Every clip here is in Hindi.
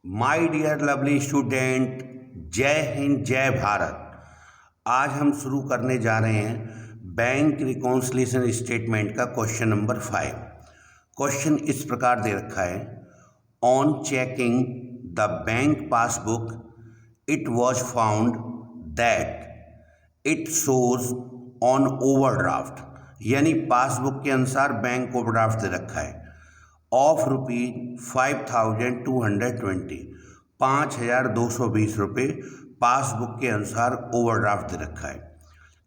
माय डियर लवली स्टूडेंट, जय हिंद जय भारत। आज हम शुरू करने जा रहे हैं बैंक रिकॉन्सिलिएशन स्टेटमेंट का क्वेश्चन नंबर 5। क्वेश्चन इस प्रकार दे रखा है, on checking the bank passbook it was found that it shows on overdraft, यानी पासबुक के अनुसार बैंक ओवरड्राफ्ट दे रखा है ऑफ ₹5220, 5220 पासबुक के अनुसार ओवरड्राफ्ट दे रखा है।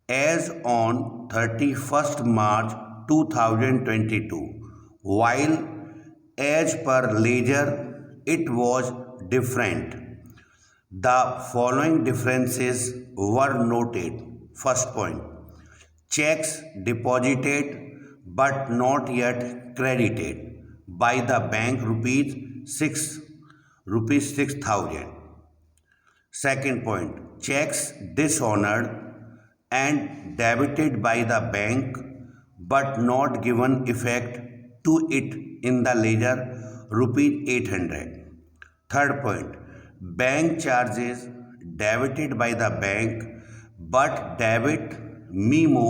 As on 31 March 2022, while as per ledger it was different. The following differences were noted. First point, checks deposited but not yet credited by the bank rupees 6,000. Second point, checks dishonored and debited by the bank but not given effect to it in the ledger rupees 800. Third point, bank charges debited by the bank but debit memo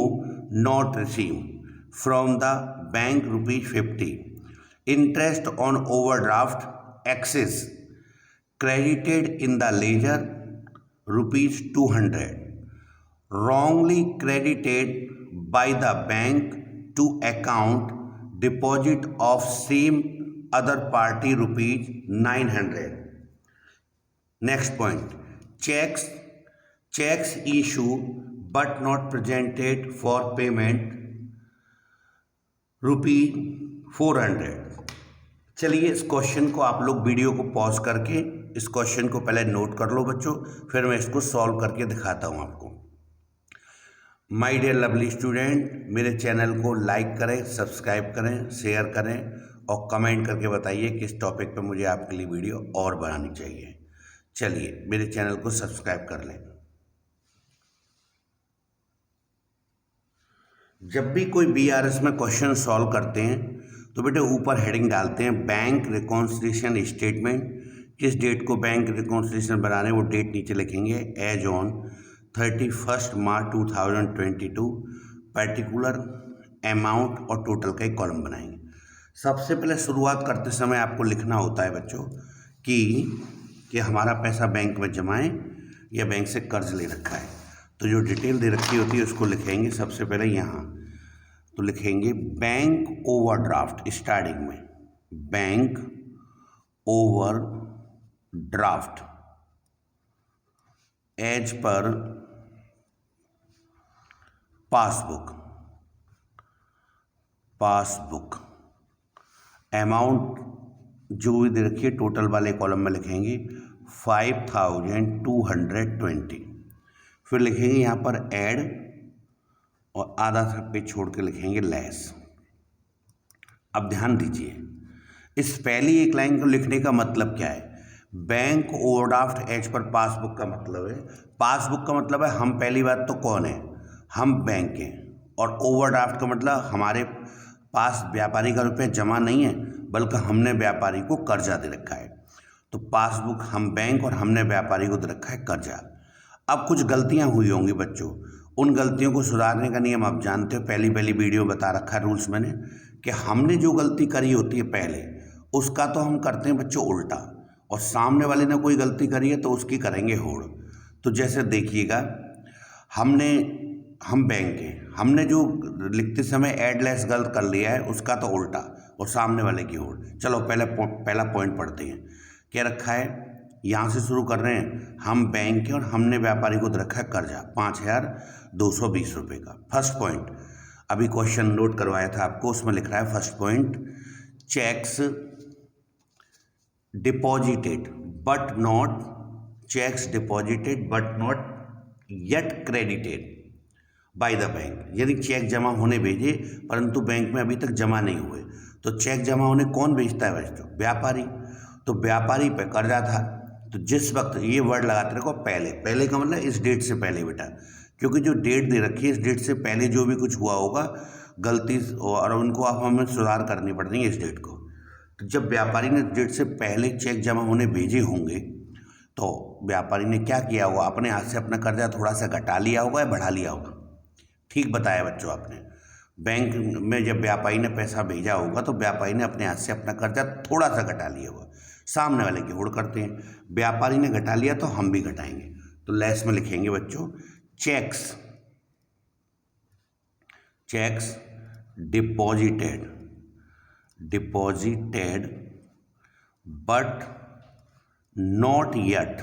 not received from the bank rupees 50. Interest on overdraft excess credited in the ledger rupees 200. Wrongly credited by the bank to account deposit of same other party rupees 900. Next point, checks issued but not presented for payment ₹400। चलिए इस क्वेश्चन को आप लोग वीडियो को पॉज करके इस क्वेश्चन को पहले नोट कर लो बच्चों, फिर मैं इसको सॉल्व करके दिखाता हूँ आपको। माय डियर लवली स्टूडेंट, मेरे चैनल को लाइक करें, सब्सक्राइब करें, शेयर करें और कमेंट करके बताइए किस टॉपिक पे मुझे आपके लिए वीडियो और बनानी चाहिए। चलिए मेरे चैनल को सब्सक्राइब कर लें। जब भी कोई बीआरएस में क्वेश्चन सॉल्व करते हैं तो बेटे ऊपर हेडिंग डालते हैं बैंक रिकॉन्सिलिएशन स्टेटमेंट। किस डेट को बैंक रिकॉन्सिलिएशन बना रहे हैं वो डेट नीचे लिखेंगे, as on 31 March 2022, particular amount और टोटल का एक कॉलम बनाएंगे। सबसे पहले शुरुआत करते समय आपको लिखना होता है बच्चों कि हमारा पैसा बैंक में जमा है या बैंक से कर्ज ले रखा है। तो जो डिटेल दे रखी होती है उसको लिखेंगे सबसे पहले यहाँ। तो लिखेंगे बैंक ओवरड्राफ्ट, स्टार्टिंग में bank overdraft as per passbook amount जो भी दे रखी है टोटल वाले कॉलम में लिखेंगे 5220। फिर लिखेंगे यहाँ पर ऐड और आधा सा पेज छोड़ के लिखेंगे लेस। अब ध्यान दीजिए, इस पहली एक लाइन को लिखने का मतलब क्या है। Bank overdraft as per passbook का मतलब है, पासबुक का मतलब है हम, पहली बात तो कौन है, हम बैंक हैं। और ओवरड्राफ्ट का मतलब हमारे पास व्यापारी का रुपया जमा नहीं है बल्कि हमने व्यापारी को कर्जा दे रखा है। तो पासबुक हम बैंक और हमने व्यापारी को दे रखा है कर्जा। अब कुछ गलतियां हुई होंगी बच्चों, उन गलतियों को सुधारने का नियम आप जानते हो, पहली वीडियो बता रखा है रूल्स मैंने, कि हमने जो गलती करी होती है पहले उसका तो हम करते हैं बच्चों उल्टा, और सामने वाले ने कोई गलती करी है तो उसकी करेंगे होड़। तो जैसे देखिएगा, हम बैंक हैं, हमने जो लिखते समय एडलेस गलत कर लिया है उसका तो उल्टा और सामने वाले की होड़। चलो पहला पॉइंट पढ़ते हैं। क्या रखा है, यहाँ से शुरू कर रहे हैं, हम बैंक के और हमने व्यापारी को दे रखा है कर्जा 5220 रुपये का। फर्स्ट पॉइंट, अभी क्वेश्चन नोट करवाया था आपको, उसमें लिख रहा है first point, checks deposited but not yet credited by the bank, यानी चेक जमा होने भेजे परंतु बैंक में अभी तक जमा नहीं हुए। तो चेक जमा होने कौन भेजता है बच्चों, व्यापारी। तो व्यापारी पे कर्जा था, तो जिस वक्त ये वर्ड लगाते रखो पहले का मतलब इस डेट से पहले बेटा, क्योंकि जो डेट दे रखी है इस डेट से पहले जो भी कुछ हुआ होगा गलती और उनको आप हमें सुधार करनी पड़ती है इस डेट को। तो जब व्यापारी ने डेट से पहले चेक जमा होने भेजे होंगे तो व्यापारी ने क्या किया होगा, अपने हाथ से अपना कर्जा थोड़ा सा घटा लिया होगा या बढ़ा लिया होगा। ठीक बताया बच्चों आपने। बैंक में जब व्यापारी ने पैसा भेजा होगा तो व्यापारी ने अपने हाथ से अपना कर्जा थोड़ा सा घटा लिया होगा। सामने वाले की होड़ करते हैं, व्यापारी ने घटा लिया तो हम भी घटाएंगे। तो लेस में लिखेंगे बच्चों checks deposited but not yet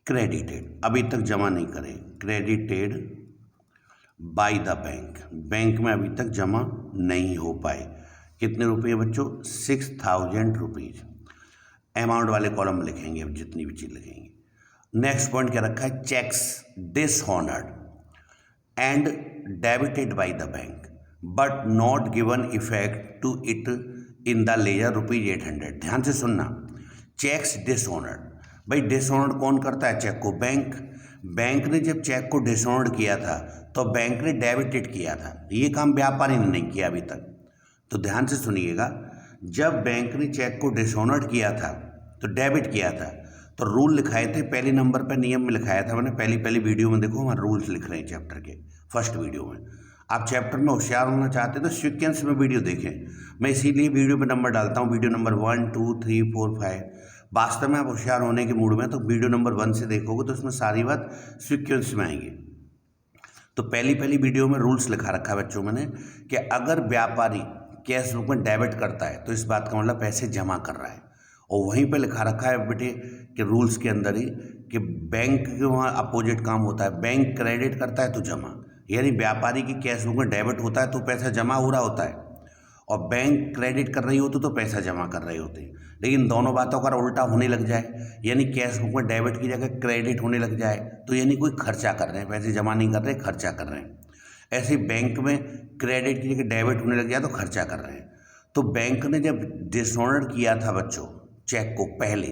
credited, अभी तक जमा नहीं करें, credited by the bank, bank में अभी तक जमा नहीं हो पाए। कितने रुपये बच्चों, 6000 रुपीज़। अमाउंट वाले कॉलम में लिखेंगे अब जितनी भी चीज़ लिखेंगे। नेक्स्ट पॉइंट क्या रखा है, cheques dishonoured and debited by the bank but not given effect to it in the ledger ₹800। ध्यान से सुनना, चेक्स डिसऑनर्ड। भाई डिसऑनर्ड कौन करता है चेक को, बैंक। बैंक ने जब चेक को डिसऑनर्ड किया था तो बैंक ने डेबिटेड किया था, ये काम व्यापारी ने नहीं किया अभी तक। तो ध्यान से सुनिएगा, जब बैंक ने चेक को डिसऑनर्ड किया था तो डेबिट किया था, तो रूल लिखाए थे पहले नंबर पर, नियम में लिखाया था मैंने पहली वीडियो में। देखो हमारे रूल्स लिख रहे हैं चैप्टर के फर्स्ट वीडियो में। आप चैप्टर में होशियार होना चाहते हैं तो सीक्वेंस में वीडियो देखें, मैं इसीलिए वीडियो पे नंबर डालता हूँ, वीडियो नंबर 1 2 3 4 5। वास्तव में आप होशियार होने के मूड में तो वीडियो नंबर 1 से देखोगे तो उसमें सारी बात सीक्वेंस में आएंगी। तो पहली वीडियो में रूल्स लिखा रखा है बच्चों मैंने कि अगर व्यापारी कैश बुक में डेबिट करता है तो इस बात का मतलब पैसे जमा कर रहा है, और वहीं पे लिखा रखा है बेटे कि रूल्स के अंदर ही कि बैंक के वहाँ अपोजिट काम होता है, बैंक क्रेडिट करता है तो जमा, यानी व्यापारी की कैश बुक में डेबिट होता है तो पैसा जमा हो रहा होता है, और बैंक क्रेडिट कर रही होती तो पैसा जमा कर रहे होते हैं। लेकिन दोनों बातों का उल्टा होने लग जाए, यानी कैश बुक में डेबिट की जगह क्रेडिट होने लग जाए, तो यानी कोई खर्चा कर रहे हैं, पैसे जमा नहीं कर रहे, खर्चा कर रहे हैं। ऐसे बैंक में क्रेडिट की जगह डेबिट होने लग जाए तो खर्चा कर रहे हैं। तो बैंक ने जब डिसऑनर किया था बच्चों चेक को पहले,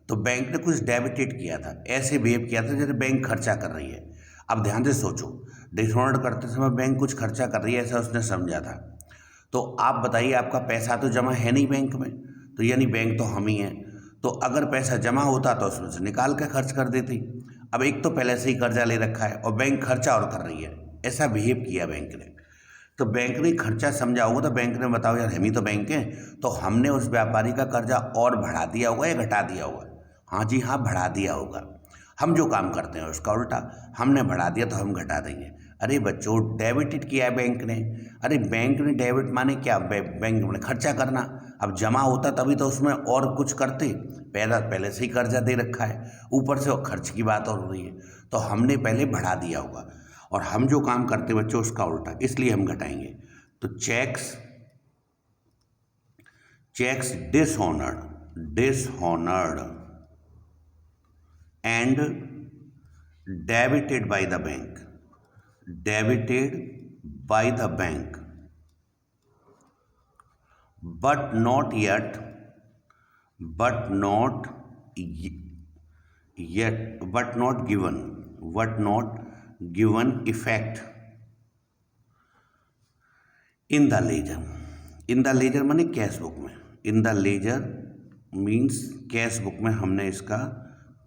तो बैंक ने कुछ डेबिटेड किया था, ऐसे बिहेव किया था जैसे बैंक खर्चा कर रही है। अब ध्यान से सोचो, डिसऑनर करते समय बैंक कुछ खर्चा कर रही है ऐसा उसने समझा था, तो आप बताइए आपका पैसा तो जमा है नहीं बैंक में, तो यानी बैंक तो हम ही हैं। तो अगर पैसा जमा होता तो उसमें से निकाल कर खर्च कर देती। अब एक तो पहले से ही कर्जा ले रखा है और बैंक खर्चा और कर रही है, ऐसा बिहेव किया बैंक ने। तो बैंक ने खर्चा समझा होगा तो बैंक ने बताओ यार हम ही तो बैंक हैं, तो हमने उस व्यापारी का कर्जा और बढ़ा दिया होगा या घटा दिया होगा। हाँ जी हाँ, बढ़ा दिया होगा। हम जो काम करते हैं उसका उल्टा, हमने बढ़ा दिया तो हम घटा देंगे। अरे बच्चों डेबिटेड किया है बैंक ने, अरे बैंक ने डेबिट माने क्या, बैंक में खर्चा करना। अब जमा होता तभी तो उसमें और कुछ करते, पहले से ही कर्जा दे रखा है, ऊपर से और खर्च की बात और हो रही है, तो हमने पहले बढ़ा दिया होगा। और हम जो काम करते बच्चों उसका उल्टा, इसलिए हम घटाएंगे। तो cheques dishonoured and debited by the bank but not given effect in the ledger माने कैश बुक में, in the ledger means cash book में हमने इसका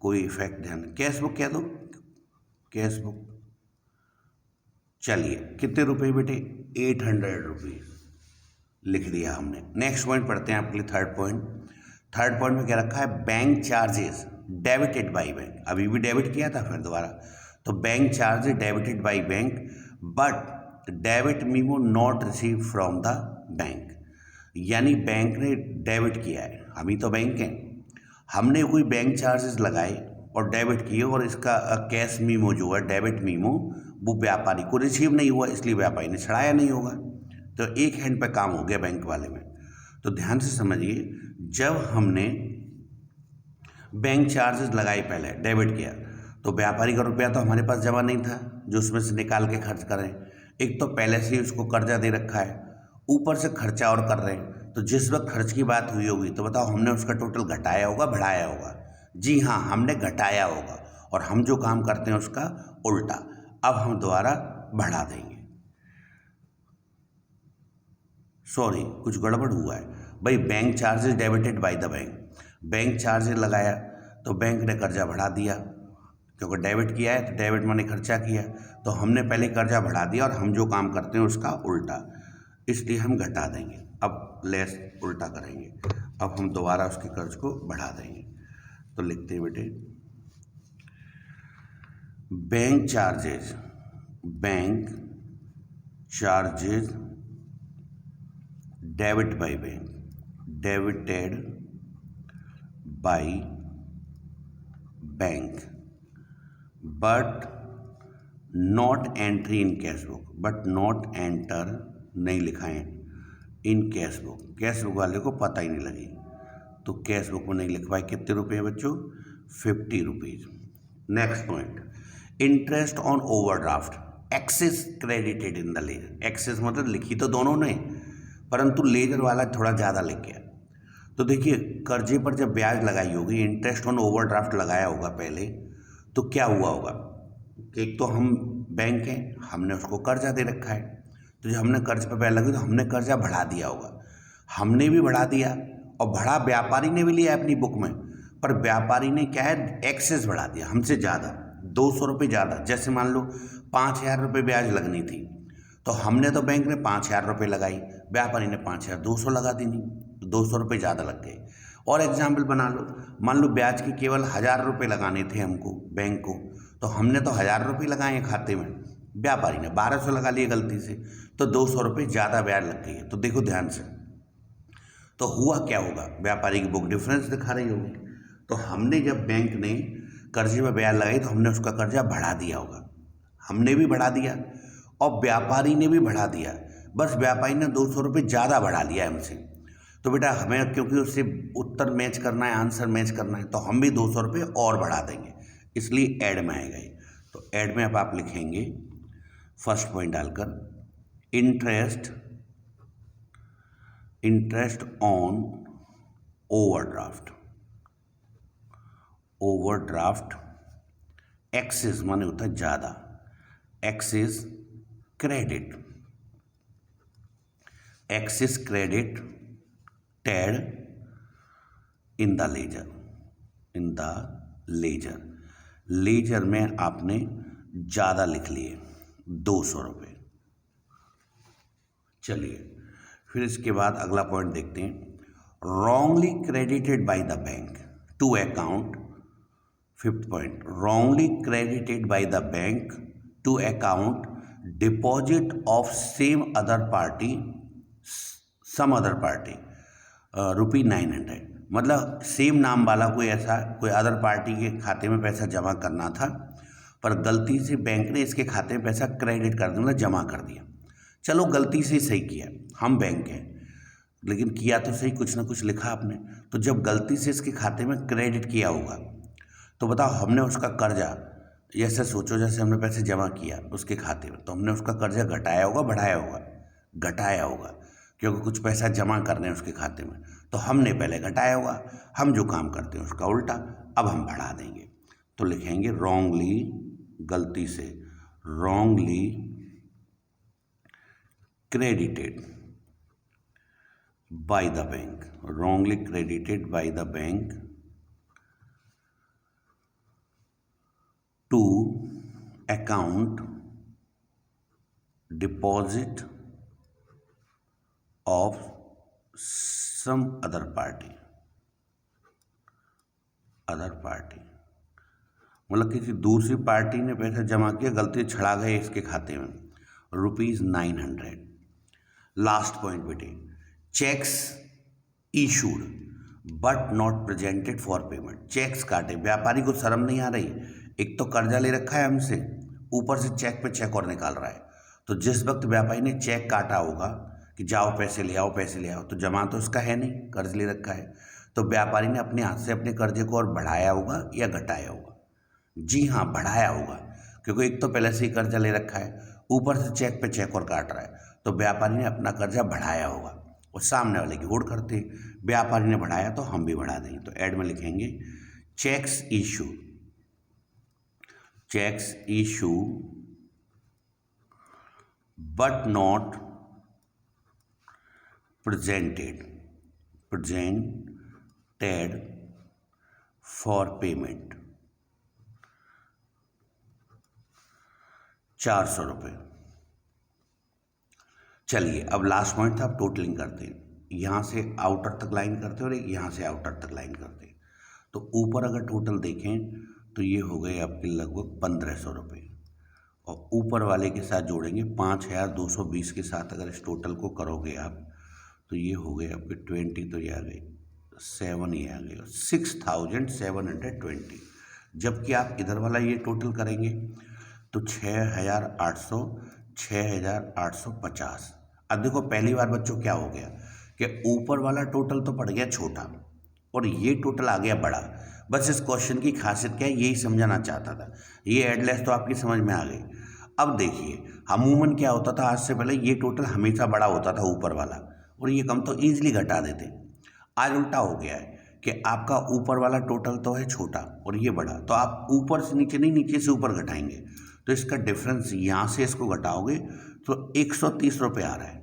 कोई इफेक्ट ध्यान, कैश बुक क्या दो, कैश बुक, चलिए कितने रुपए बेटे, 800 रुपीज़ लिख दिया हमने। नेक्स्ट पॉइंट पढ़ते हैं आपके लिए थर्ड पॉइंट में क्या रखा है, bank charges debited by bank, अभी भी डेबिट किया था फिर दोबारा, तो bank charges debited by bank but debit memo not receive from the bank, यानी बैंक ने डेबिट किया है, हम ही तो बैंक हैं, हमने कोई बैंक चार्जेस लगाए और डेबिट किए, और इसका कैश मीमो जो है डेबिट मीमो वो व्यापारी को रिसीव नहीं हुआ, इसलिए व्यापारी ने छड़ाया नहीं होगा। तो एक हैंड पे काम हो गया बैंक वाले में। तो ध्यान से समझिए, जब हमने बैंक चार्जेस लगाए पहले डेबिट किया तो व्यापारी का रुपया तो हमारे पास जमा नहीं था जो उसमें से निकाल के खर्च करें, एक तो पहले से ही उसको कर्जा दे रखा है, ऊपर से खर्चा और कर रहे हैं। तो जिस वक्त खर्च की बात हुई होगी तो बताओ हमने उसका टोटल घटाया होगा बढ़ाया होगा, जी हाँ हमने घटाया होगा, और हम जो काम करते हैं उसका उल्टा, अब हम दोबारा बढ़ा देंगे। सॉरी कुछ गड़बड़ हुआ है भाई, bank charges debited by the bank, bank charges लगाया तो बैंक ने कर्जा बढ़ा दिया, क्योंकि डेबिट किया है तो डेबिट माने खर्चा किया, तो हमने पहले कर्जा बढ़ा दिया और हम जो काम करते हैं उसका उल्टा, इसलिए हम घटा देंगे। अब लेस उल्टा करेंगे, अब हम दोबारा उसके कर्ज को बढ़ा देंगे। तो लिखते हैं बेटे, bank charges debited by bank but not entry in cash book, but not enter नहीं लिखा है in cash book, cash book वाले को पता ही नहीं लगी, तो कैश बुक में नहीं लिखवाए। कितने रुपए हैं बच्चों? 50 rupees. Next point, interest on overdraft excess credited in the ledger. Excess मतलब लिखी तो दोनों ने, परंतु लेजर वाला थोड़ा ज़्यादा लिख गया। तो देखिए, कर्जे पर जब ब्याज लगाई होगी, इंटरेस्ट ऑन ओवरड्राफ्ट लगाया होगा पहले, तो क्या हुआ होगा? एक तो हम बैंक हैं, हमने उसको कर्जा दे रखा है, तो जब हमने कर्ज पर ब्याज लगी तो हमने कर्जा बढ़ा दिया होगा, हमने भी बढ़ा दिया और बढ़ा व्यापारी ने भी लिया अपनी बुक में, पर व्यापारी ने क्या है, एक्सेस बढ़ा दिया हमसे ज़्यादा, 200 रुपये ज़्यादा। जैसे मान लो 5,000 रुपये ब्याज लगनी थी, तो हमने तो बैंक में 5,000 रुपये लगाई, व्यापारी ने 5,200 लगा दी, नहीं 200 रुपये ज़्यादा लग गए। और एग्जाम्पल बना लो, मान लो ब्याज के केवल 1,000 रुपये लगाने थे हमको बैंक को, तो हमने तो 1,000 रुपये लगाए हैं खाते में, व्यापारी ने 1,200 लगा लिए गलती से, तो 200 रुपये ज़्यादा ब्याज लग गई है। तो देखो ध्यान से, तो हुआ क्या होगा, व्यापारी की बुक डिफरेंस दिखा रही होगी, तो हमने जब बैंक ने कर्जे में ब्याज लगाई तो हमने उसका कर्जा बढ़ा दिया होगा, हमने भी बढ़ा दिया और व्यापारी ने भी बढ़ा दिया, बस व्यापारी ने 200 रुपये ज़्यादा बढ़ा लिया हमसे। तो बेटा हमें क्योंकि उससे उत्तर मैच करना है, आंसर मैच करना है, तो हम भी 200 रुपये और बढ़ा देंगे, इसलिए ऐड में आएगा ये। तो ऐड में अब आप लिखेंगे फर्स्ट पॉइंट डालकर, इंटरेस्ट ऑन ओवरड्राफ्ट एक्सेस माने होता है ज़्यादा, excess credited in the ledger में आपने ज़्यादा लिख लिए 200 रुपये। चलिए फिर इसके बाद अगला पॉइंट देखते हैं, wrongly credited by the bank to account. Fifth point, wrongly credited by the bank to account deposit of some other party ₹900। मतलब सेम नाम वाला कोई अदर पार्टी के खाते में पैसा जमा करना था, पर गलती से बैंक ने इसके खाते में पैसा क्रेडिट कर दिया, मतलब जमा कर दिया। चलो गलती से सही किया, हम बैंक हैं, लेकिन किया तो सही, कुछ ना कुछ लिखा आपने। तो जब गलती से इसके खाते में क्रेडिट किया होगा, तो बताओ हमने उसका कर्जा, जैसे सोचो जैसे हमने पैसे जमा किया उसके खाते में, तो हमने उसका कर्जा घटाया होगा, बढ़ाया होगा? घटाया होगा, क्योंकि कुछ पैसा जमा करने हैं उसके खाते में, तो हमने पहले घटाया होगा। हम जो काम करते हैं उसका उल्टा, अब हम बढ़ा देंगे। तो लिखेंगे रॉन्गली, गलती से, wrongly credited by the bank, wrongly credited by the bank to account deposit of some other party मतलब किसी दूसरी पार्टी ने पैसा जमा किया, गलती छड़ा गए इसके खाते में ₹900। लास्ट पॉइंट बेटे, cheques issued but not presented for payment. Cheques काटे, व्यापारी को शर्म नहीं आ रही, एक तो कर्जा ले रखा है हमसे, ऊपर से चेक पे चेक और निकाल रहा है। तो जिस वक्त व्यापारी ने चेक काटा होगा कि जाओ पैसे ले आओ, तो जमा तो उसका है नहीं, कर्ज ले रखा है, तो व्यापारी ने अपने हाथ से अपने कर्जे को और बढ़ाया होगा या घटाया होगा? जी हाँ, बढ़ाया होगा, क्योंकि एक तो पहले से ही कर्जा ले रखा है, ऊपर से चेक पे चेक और काट रहा है, तो व्यापारी ने अपना कर्जा बढ़ाया होगा। और सामने वाले की होड़ करते, व्यापारी ने बढ़ाया तो हम भी बढ़ा देंगे। तो ऐड में लिखेंगे cheques issue but not presented for payment 400 रुपये। चलिए अब लास्ट पॉइंट था, अब टोटलिंग करते हैं। यहाँ से आउटर तक लाइन करते हैं और यहाँ से आउटर तक लाइन करते हैं। तो ऊपर अगर टोटल देखें तो ये हो गए आपके लगभग 1500 रुपये, और ऊपर वाले के साथ जोड़ेंगे 5220 के साथ अगर इस टोटल को करोगे आप तो ये हो गए आपके 20, तो ये आ गए 7, ये आ गए 6720। जबकि आप इधर वाला ये टोटल करेंगे तो 6850। अब देखो पहली बार बच्चों क्या हो गया कि ऊपर वाला टोटल तो पड़ गया छोटा और ये टोटल आ गया बड़ा। बस इस क्वेश्चन की खासियत क्या है यही समझाना चाहता था। ये एडलेस तो आपकी समझ में आ गई। अब देखिए अमूमन क्या होता था, आज से पहले ये टोटल हमेशा बड़ा होता था ऊपर वाला और ये कम तो ईजिली घटा देते। आज उल्टा हो गया है कि आपका ऊपर वाला टोटल तो है छोटा और ये बड़ा, तो आप ऊपर से नीचे नहीं नीचे से ऊपर घटाएंगे, तो इसका डिफरेंस यहाँ से इसको घटाओगे तो 130 रुपये आ रहा है।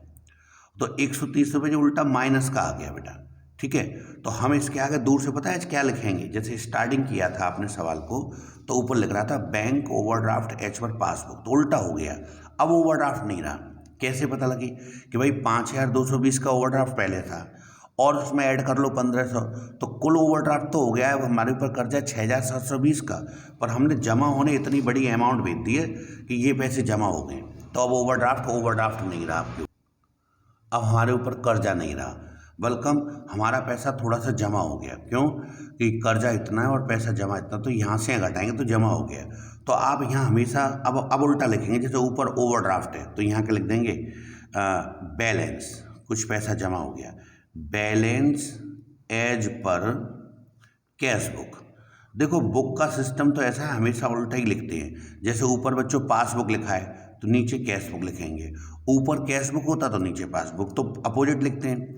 तो 130 रुपये जो उल्टा माइनस का आ गया बेटा, ठीक है। तो हम इसके आगे दूर से पता है क्या लिखेंगे, जैसे स्टार्टिंग किया था आपने सवाल को तो ऊपर लिख रहा था bank overdraft as per passbook, तो उल्टा हो गया। अब ओवरड्राफ्ट नहीं रहा। कैसे पता लगी कि भाई 5220 का ओवरड्राफ्ट पहले था और उसमें ऐड कर लो 1500, तो कुल ओवरड्राफ्ट तो हो गया है। हमारे ऊपर कर्जा 6720 का, पर हमने जमा होने इतनी बड़ी अमाउंट भेज दी है कि ये पैसे जमा हो गए, तो अब ओवरड्राफ्ट नहीं रहा आपके। अब हमारे ऊपर कर्जा नहीं रहा, बल्कि हमारा पैसा थोड़ा सा जमा हो गया। क्यों कि कर्जा इतना है और पैसा जमा इतना, तो यहाँ से घटाएंगे तो जमा हो गया। तो आप यहाँ हमेशा अब उल्टा लिखेंगे। जैसे ऊपर ओवरड्राफ्ट है तो यहाँ के लिख देंगे बैलेंस, कुछ पैसा जमा हो गया, balance as per cash book. देखो बुक का सिस्टम तो ऐसा है, हमेशा उल्टा ही लिखते हैं। जैसे ऊपर बच्चों पासबुक लिखा है तो नीचे कैश बुक लिखेंगे, ऊपर कैश बुक होता तो नीचे पासबुक, तो अपोजिट लिखते हैं।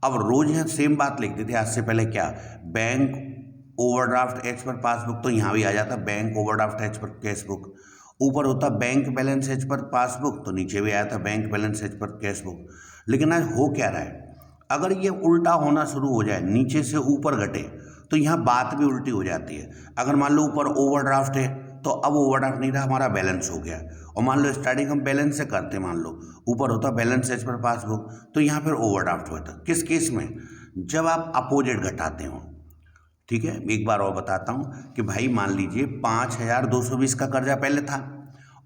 अब रोज यहाँ सेम बात लिखते थे। आज से पहले क्या, bank overdraft as per passbook, तो यहाँ भी आ जाता bank overdraft as per cash book. ऊपर होता bank balance as per passbook, तो नीचे भी आया था bank balance as per cash book. लेकिन आज हो क्या रहा है, अगर ये उल्टा होना शुरू हो जाए, नीचे से ऊपर घटे, तो यहाँ बात भी उल्टी हो जाती है। अगर मान लो ऊपर ओवरड्राफ्ट है तो अब ओवरड्राफ्ट नहीं रहा, हमारा बैलेंस हो गया। और मान लो स्टार्टिंग हम बैलेंस से करते, मान लो ऊपर होता बैलेंस एज पर पासबुक, तो यहाँ फिर ओवरड्राफ्ट होता। किस केस में, जब आप अपोजिट घटाते हो। ठीक है, एक बार और बताता हूँ कि भाई मान लीजिए 5220 का कर्जा पहले था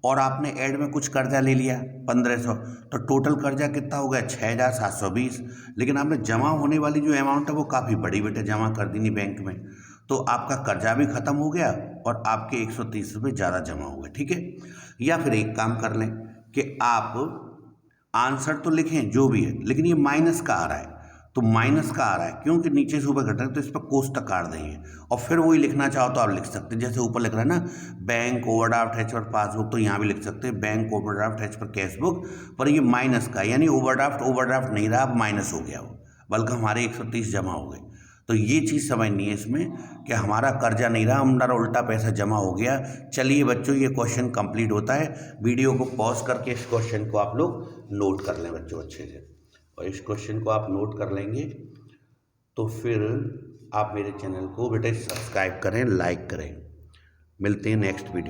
और आपने ऐड में कुछ कर्जा ले लिया 1500, तो टोटल कर्जा कितना हो गया 6720। लेकिन आपने जमा होने वाली जो अमाउंट है वो काफ़ी बड़ी बेटे जमा कर दी नहीं बैंक में, तो आपका कर्जा भी ख़त्म हो गया और आपके 130 रुपये ज़्यादा जमा हो गए। ठीक है, या फिर एक काम कर लें कि आप आंसर तो लिखें जो भी है, लेकिन ये माइनस का आ रहा है, तो माइनस का आ रहा है क्योंकि नीचे से ऊपर घट रहा है, तो इस पर कोष्टक काट देंगे और फिर वही लिखना चाहो तो आप लिख सकते हैं। जैसे ऊपर लिख रहा है ना bank overdraft as per passbook, तो यहाँ भी लिख सकते हैं bank overdraft as per cash book, पर ये माइनस का, यानी ओवरड्राफ्ट नहीं रहा, अब माइनस हो गया हो, बल्कि हमारे 130 जमा हो गए। तो ये चीज़ समझनी है इसमें कि हमारा कर्जा नहीं रहा, हमारा उल्टा पैसा जमा हो गया। चलिए बच्चों, ये क्वेश्चन कंप्लीट होता है। वीडियो को पॉज करके इस क्वेश्चन को आप लोग नोट कर लें बच्चों अच्छे से, और इस क्वेश्चन को आप नोट कर लेंगे तो फिर आप मेरे चैनल को बेटा सब्सक्राइब करें, लाइक करें। मिलते हैं नेक्स्ट वीडियो।